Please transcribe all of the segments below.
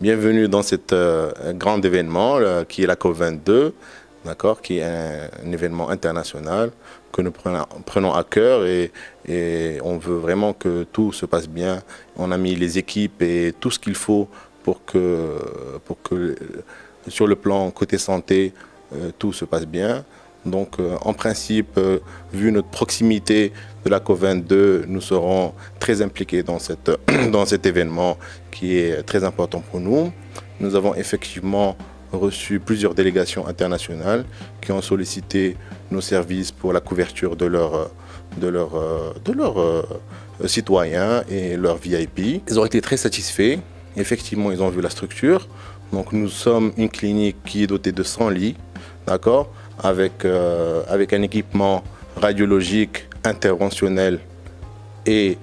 Bienvenue dans cet grand événement qui est la COP22, d'accord, qui est un événement international que nous prenons à cœur et on veut vraiment que tout se passe bien. On a mis les équipes et tout ce qu'il faut pour que sur le plan côté santé, tout se passe bien. Donc en principe, vu notre proximité de la COP22, nous serons très impliqués dans cet événement qui est très important pour nous. Nous avons effectivement reçu plusieurs délégations internationales qui ont sollicité nos services pour la couverture de leurs citoyens et leurs VIP. Ils ont été très satisfaits. Effectivement, ils ont vu la structure. Donc nous sommes une clinique qui est dotée de 100 lits, d'accord, avec un équipement radiologique interventionnel et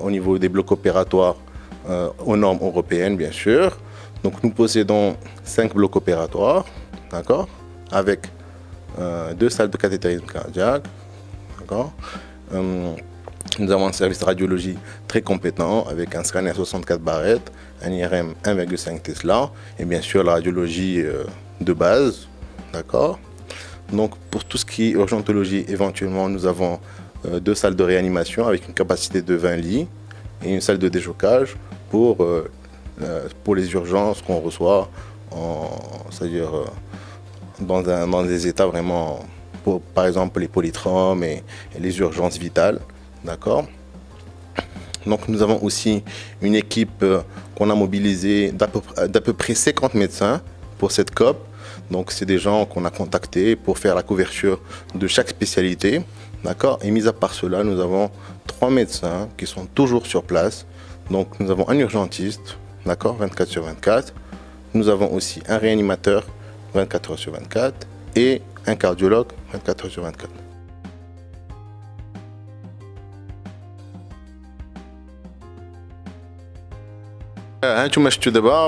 au niveau des blocs opératoires aux normes européennes, bien sûr. Donc nous possédons 5 blocs opératoires, d'accord, avec 2 salles de cathétérisme cardiaque, d'accord. Nous avons un service de radiologie très compétent avec un scanner 64 barrettes, un IRM 1,5 Tesla et bien sûr la radiologie de base, d'accord. Donc pour tout ce qui est urgentologie, éventuellement nous avons 2 salles de réanimation avec une capacité de 20 lits et une salle de déchocage pour les urgences qu'on reçoit, c'est-à-dire dans des états vraiment, par exemple les polytraumes et les urgences vitales, d'accord. Donc nous avons aussi une équipe qu'on a mobilisée d'à peu près 50 médecins pour cette COP. Donc c'est des gens qu'on a contactés pour faire la couverture de chaque spécialité, d'accord. Et mis à part cela, nous avons 3 médecins qui sont toujours sur place. Donc nous avons un urgentiste, d'accord, 24 sur 24. Nous avons aussi un réanimateur 24 heures sur 24 et un cardiologue 24 heures sur 24.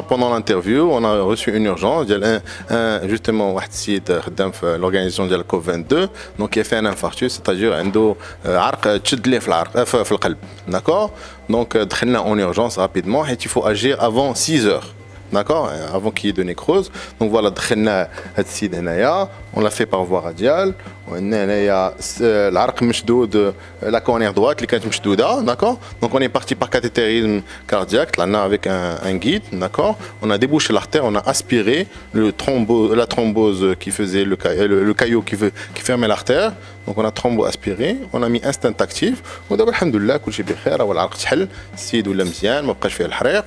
Pendant l'interview, on a reçu une urgence. Justement, l'organisation de la COP22, donc il a fait un infarctus, c'est-à-dire d'accord. Donc, en urgence rapidement et il faut agir avant 6 heures. D'accord, avant qu'il y ait de nécrose. Donc voilà, on l'a fait par voie radiale. On a la coronaire droite, d'accord. Donc on est parti par cathétérisme cardiaque, là avec un guide, d'accord. On a débouché l'artère, on a aspiré la thrombose qui faisait le caillot qui fermait l'artère. Donc on a thrombo-aspiré, on a mis instant actif. ودابا الحمد لله كل شيء بخير، هو العرق تحل، السيد ولا مزيان ما بقاش فيه الحريق.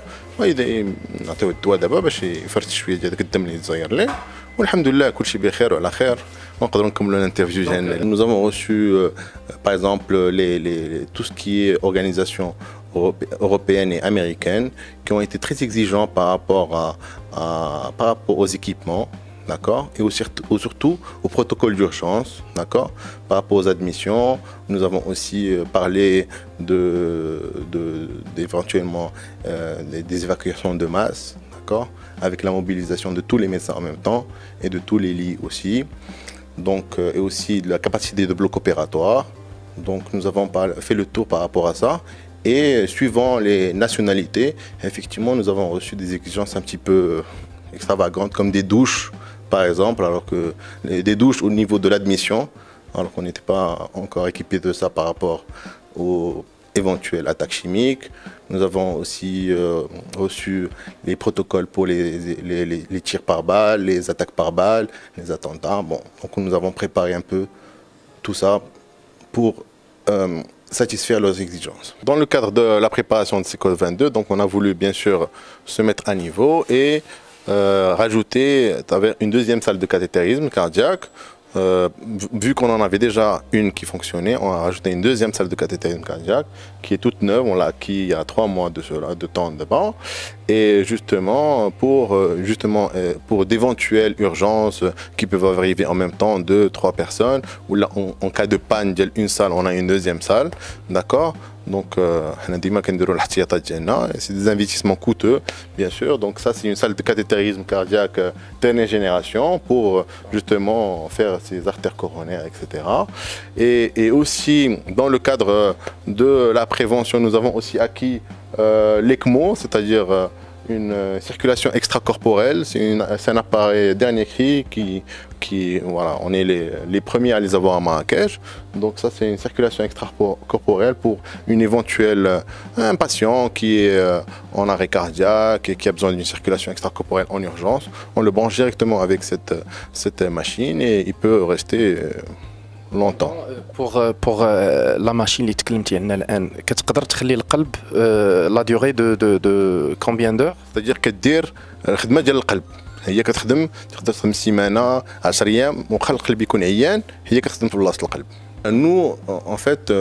نعطيو الدواء دابا باش يفرتش شويه ديال داك الدم اللي تزير ليه، والحمد لله كل شيء بخير وعلى خير. ونقدروا نكملوا الانترفيو ديالنا. Nous avons reçu par exemple tout ce qui est organisation européenne et américaine qui ont été très exigeants par rapport aux équipements. D'accord, et surtout au protocole d'urgence, d'accord, par rapport aux admissions. Nous avons aussi parlé d'éventuellement des évacuations de masse, d'accord, avec la mobilisation de tous les médecins en même temps et de tous les lits aussi. Donc, et aussi de la capacité de bloc opératoire. Donc nous avons fait le tour par rapport à ça. Et suivant les nationalités, effectivement, nous avons reçu des exigences un petit peu extravagantes, comme des douches, par exemple, alors que des douches au niveau de l'admission, alors qu'on n'était pas encore équipé de ça par rapport aux éventuelles attaques chimiques. Nous avons aussi reçu les protocoles pour les tirs par balle, les attaques par balle, les attentats. Bon, donc nous avons préparé un peu tout ça pour satisfaire leurs exigences. Dans le cadre de la préparation de ces COP22, donc on a voulu bien sûr se mettre à niveau et rajouter une deuxième salle de cathétérisme cardiaque. Vu qu'on en avait déjà une qui fonctionnait, on a rajouté une deuxième salle de cathétérisme cardiaque qui est toute neuve, on l'a acquis il y a 3 mois de temps devant. Et justement pour d'éventuelles urgences qui peuvent arriver en même temps, 2-3 personnes, ou là en cas de panne d'une salle, on a une deuxième salle, d'accord. Donc c'est des investissements coûteux, bien sûr. Donc ça, c'est une salle de cathétérisme cardiaque dernière génération pour justement faire ces artères coronaires, etc. Et aussi, dans le cadre de la prévention, nous avons aussi acquis l'ECMO, c'est-à-dire une circulation extracorporelle. C'est un appareil dernier cri voilà, on est les premiers à les avoir à Marrakech. Donc ça, c'est une circulation extracorporelle pour une éventuelle, un patient qui est en arrêt cardiaque et qui a besoin d'une circulation extracorporelle en urgence. On le branche directement avec cette machine et il peut rester longtemps. Pour la machine اللي تكلمتي عنها الآن كتقدر تخلي القلب la durée de combien d'heures؟ c'est-à-dire كدير الخدمة ديال القلب. هي كتخدم تقدر تخدم سيمانة 10 أيام وخا القلب يكون عيان هي كتخدم في بلاصة القلب. Nous, en fait,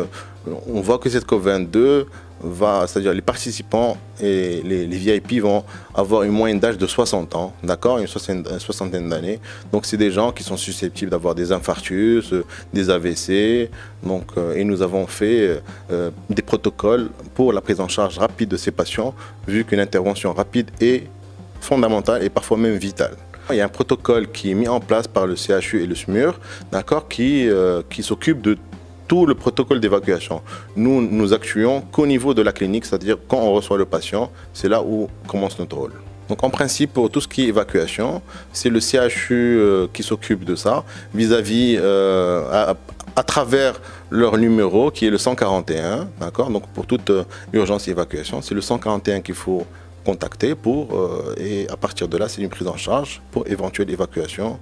on voit que cette COP22 c'est-à-dire les participants et les VIP vont avoir une moyenne d'âge de 60 ans, d'accord, une soixantaine d'années. Donc c'est des gens qui sont susceptibles d'avoir des infarctus, des AVC. Donc, et nous avons fait des protocoles pour la prise en charge rapide de ces patients, vu qu'une intervention rapide est fondamentale et parfois même vitale. Il y a un protocole qui est mis en place par le CHU et le SMUR, d'accord, qui s'occupe de tout le protocole d'évacuation. Nous actuons qu'au niveau de la clinique, c'est-à-dire quand on reçoit le patient, c'est là où commence notre rôle. Donc en principe, pour tout ce qui est évacuation, c'est le CHU qui s'occupe de ça, vis-à-vis, à travers leur numéro qui est le 141, d'accord. Donc pour toute urgence et évacuation, c'est le 141 qu'il faut contacter et à partir de là, c'est une prise en charge pour éventuelle évacuation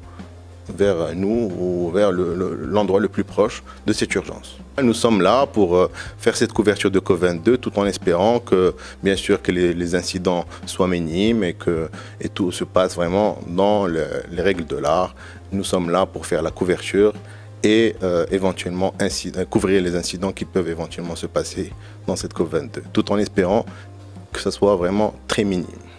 vers nous ou vers l'endroit le plus proche de cette urgence. Nous sommes là pour faire cette couverture de COP22 tout en espérant que, bien sûr, que les incidents soient minimes et que tout se passe vraiment dans les règles de l'art. Nous sommes là pour faire la couverture et éventuellement couvrir les incidents qui peuvent éventuellement se passer dans cette COP22, tout en espérant que ce soit vraiment très minime.